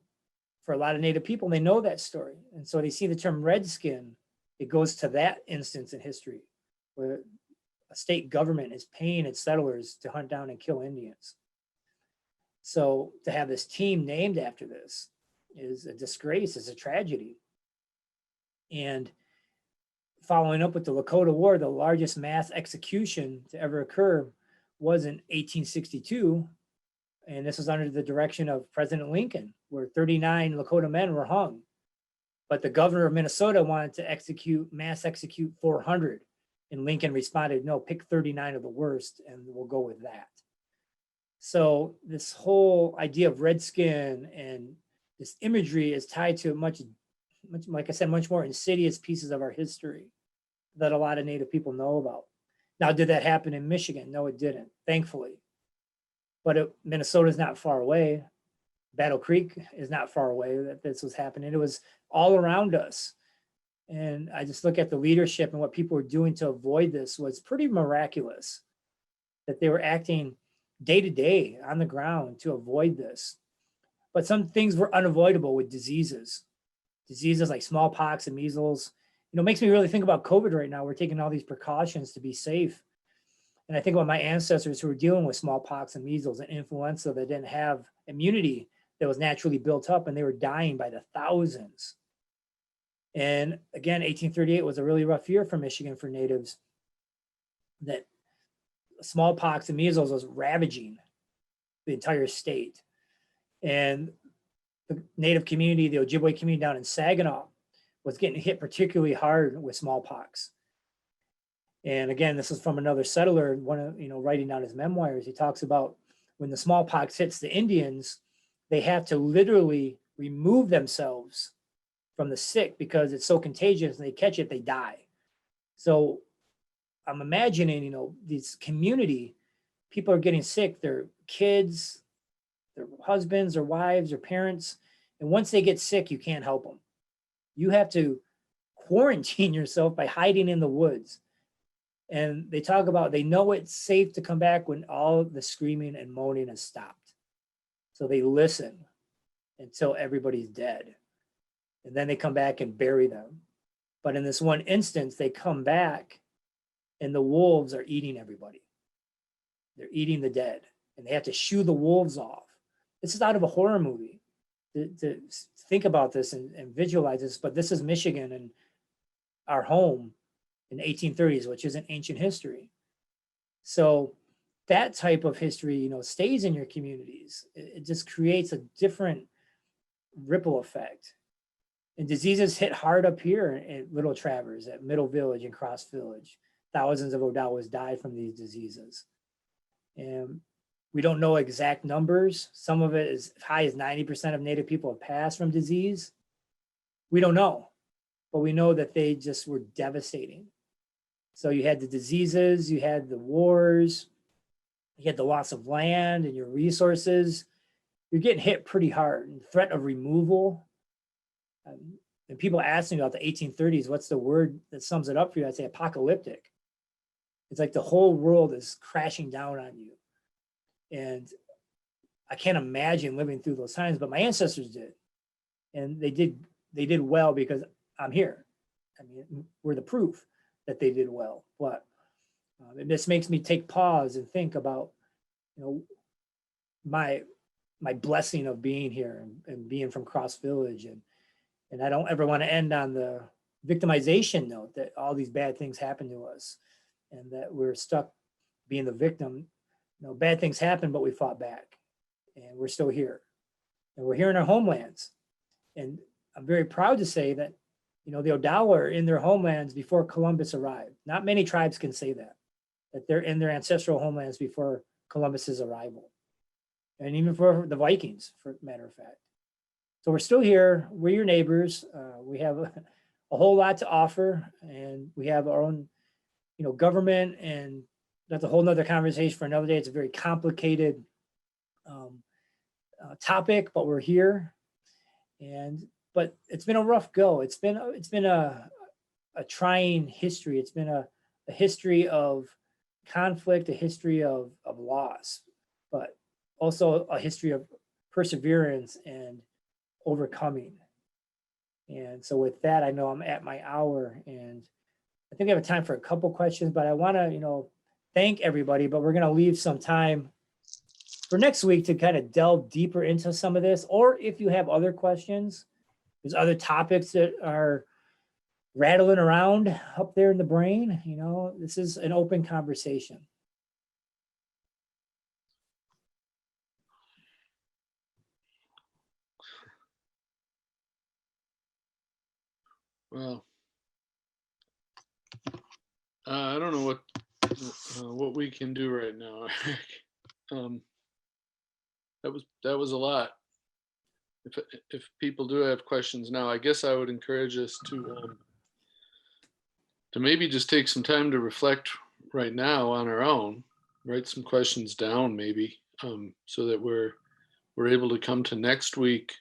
for a lot of Native people, they know that story. And so they see the term Redskin, it goes to that instance in history where a state government is paying its settlers to hunt down and kill Indians. So to have this team named after this is a disgrace, is a tragedy. And following up with the Lakota War, the largest mass execution to ever occur was in 1862. And this was under the direction of President Lincoln, where 39 Lakota men were hung. But the governor of Minnesota wanted to mass execute 400. And Lincoln responded, no, pick 39 of the worst and we'll go with that. So this whole idea of Redskin and this imagery is tied to much, like I said, much more insidious pieces of our history that a lot of Native people know about. Now, did that happen in Michigan? No, it didn't, thankfully. But Minnesota is not far away. Battle Creek is not far away that this was happening. It was all around us. And I just look at the leadership and what people were doing to avoid this was pretty miraculous, that they were acting day to day on the ground to avoid this. But some things were unavoidable with diseases like smallpox and measles. It makes me really think about COVID right now. We're taking all these precautions to be safe. And I think about my ancestors who were dealing with smallpox and measles and influenza that didn't have immunity that was naturally built up, and they were dying by the thousands. And again, 1838 was a really rough year for Michigan for Natives. That smallpox and measles was ravaging the entire state. And the Native community, the Ojibwe community down in Saginaw, was getting hit particularly hard with smallpox. And again, this is from another settler, writing down his memoirs. He talks about when the smallpox hits the Indians, they have to literally remove themselves from the sick because it's so contagious and they catch it, they die. So I'm imagining, these community, people are getting sick, their kids, their husbands, their wives, their parents. And once they get sick, you can't help them. You have to quarantine yourself by hiding in the woods. And they talk about, they know it's safe to come back when all the screaming and moaning has stopped. So they listen until everybody's dead. And then they come back and bury them. But in this one instance, they come back and the wolves are eating everybody. They're eating the dead and they have to shoo the wolves off. This is out of a horror movie. To think about this and visualize this, but this is Michigan and our home in the 1830s, which isn't ancient history. So that type of history, stays in your communities. It just creates a different ripple effect. And diseases hit hard up here at Little Travers, at Middle Village and Cross Village. Thousands of Odawas died from these diseases. And we don't know exact numbers. Some of it is as high as 90% of Native people have passed from disease. We don't know, but we know that they just were devastating. So you had the diseases, you had the wars, you had the loss of land and your resources. You're getting hit pretty hard. And threat of removal. And people ask me about the 1830s, what's the word that sums it up for you? I'd say apocalyptic. It's like the whole world is crashing down on you. And I can't imagine living through those times, but my ancestors did. And they did well because I'm here. I mean, we're the proof that they did well. But it just makes me take pause and think about, my blessing of being here and being from Cross Village. And I don't ever want to end on the victimization note that all these bad things happen to us and that we're stuck being the victim. Bad things happen, but we fought back and we're still here and we're here in our homelands. And I'm very proud to say that, the Odawa are in their homelands before Columbus arrived. Not many tribes can say that they're in their ancestral homelands before Columbus's arrival. And even for the Vikings, for matter of fact. So we're still here. We're your neighbors. We have a whole lot to offer and we have our own, government, and that's a whole nother conversation for another day. It's a very complicated topic, but we're here. But it's been a rough go. It's been a trying history. It's been a history of conflict, a history of loss, but also a history of perseverance and overcoming. And so with that, I know I'm at my hour and I think we have time for a couple questions, but I want to, thank everybody, but we're going to leave some time for next week to kind of delve deeper into some of this. Or if you have other questions, there's other topics that are rattling around up there in the brain, this is an open conversation. Well, I don't know what we can do right now. That was a lot. If people do have questions now, I guess I would encourage us to maybe just take some time to reflect right now on our own, write some questions down maybe, so that we're able to come to next week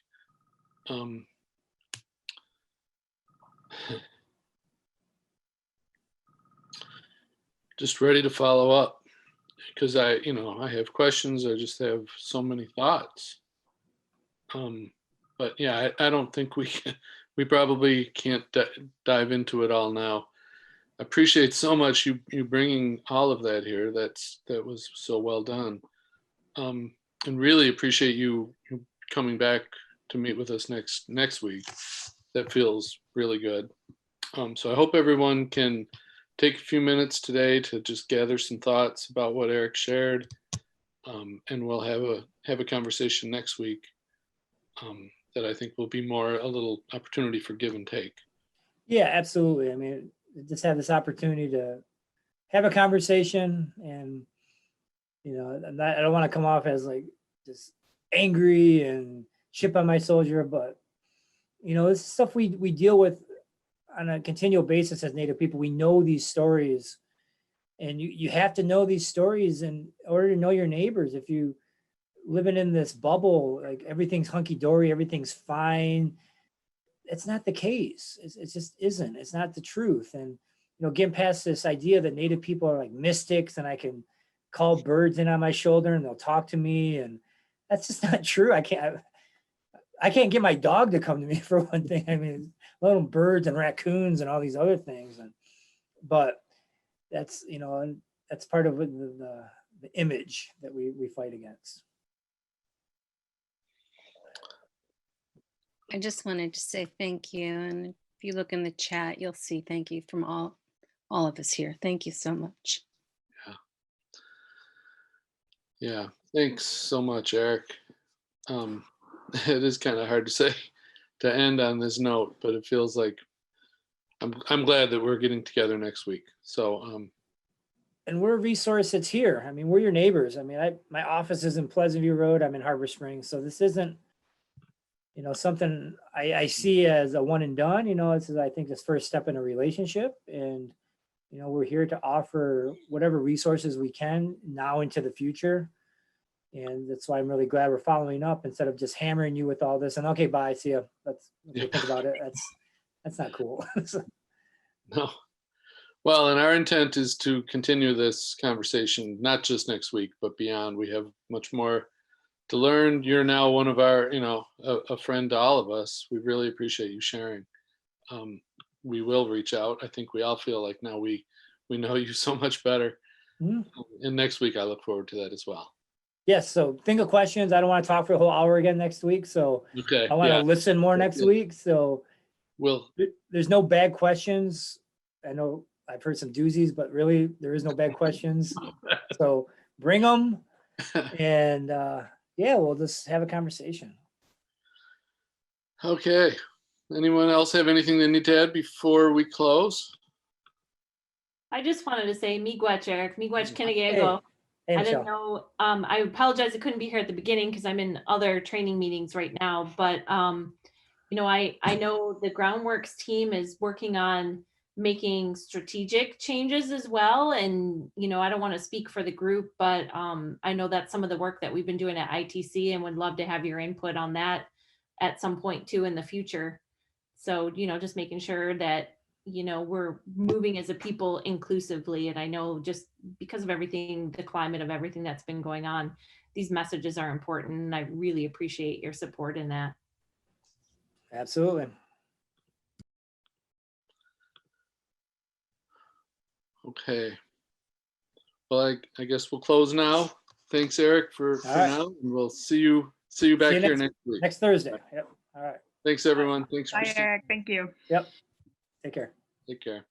just ready to follow up, because I have questions. I just have so many thoughts. But yeah, I don't think we probably can't dive into it all now. I appreciate so much you bringing all of that here. That was so well done. And really appreciate you coming back to meet with us next week. That feels really good. So I hope everyone can take a few minutes today to just gather some thoughts about what Eric shared, and we'll have a conversation next week that I think will be a little opportunity for give and take. Yeah, absolutely. I mean, just have this opportunity to have a conversation, and I don't want to come off as like just angry and chip on my soldier, but this is stuff we deal with on a continual basis as Native people. We know these stories And you have to know these stories in order to know your neighbors. If you living in this bubble, like everything's hunky-dory, everything's fine, it's not the case. It just isn't. It's not the truth. And getting past this idea that Native people are like mystics and I can call birds in on my shoulder and they'll talk to me, and that's just not true. I can't get my dog to come to me, for one thing. I mean, little birds and raccoons and all these other things, but that's and that's part of the image that we fight against. I just wanted to say thank you. And if you look in the chat, you'll see thank you from all of us here. Thank you so much. Yeah. Thanks so much, Eric. It is kind of hard to say to end on this note, but it feels like I'm glad that we're getting together next week. So and we're a resource that's here. I mean, we're your neighbors. I mean, my office is in Pleasant View Road. I'm in Harbor Springs. So this isn't, something I see as a one and done. It's, I think, this first step in a relationship. And, we're here to offer whatever resources we can now into the future. And that's why I'm really glad we're following up instead of just hammering you with all this and okay, bye, see ya. Let's think about it. That's not cool. no. Well, and our intent is to continue this conversation, not just next week, but beyond. We have much more to learn. You're now one of our, a friend to all of us. We really appreciate you sharing. We will reach out. I think we all feel like now we know you so much better. Mm-hmm. And next week, I look forward to that as well. Yes. So think of questions. I don't want to talk for a whole hour again next week. So okay, I want to listen more next week. So there's no bad questions. I know I've heard some doozies, but really there is no bad questions. So bring them and we'll just have a conversation. Okay. Anyone else have anything they need to add before we close? I just wanted to say miigwech, Eric. Miigwech Kinigiego. Hey, I didn't know. I apologize. I couldn't be here at the beginning because I'm in other training meetings right now. But I know the Groundworks team is working on making strategic changes as well. And I don't want to speak for the group, but I know that's some of the work that we've been doing at ITC, and would love to have your input on that at some point too in the future. So just making sure that we're moving as a people inclusively. And I know just because of everything, the climate of everything that's been going on, these messages are important. And I really appreciate your support in that. Absolutely. Okay. Well, I guess we'll close now. Thanks, Eric, for now. And we'll see you back here next week. Next Thursday. Yep. All right. Thanks, everyone. Thanks, Bye, Christine. Eric. Thank you. Yep. Take care. Take care.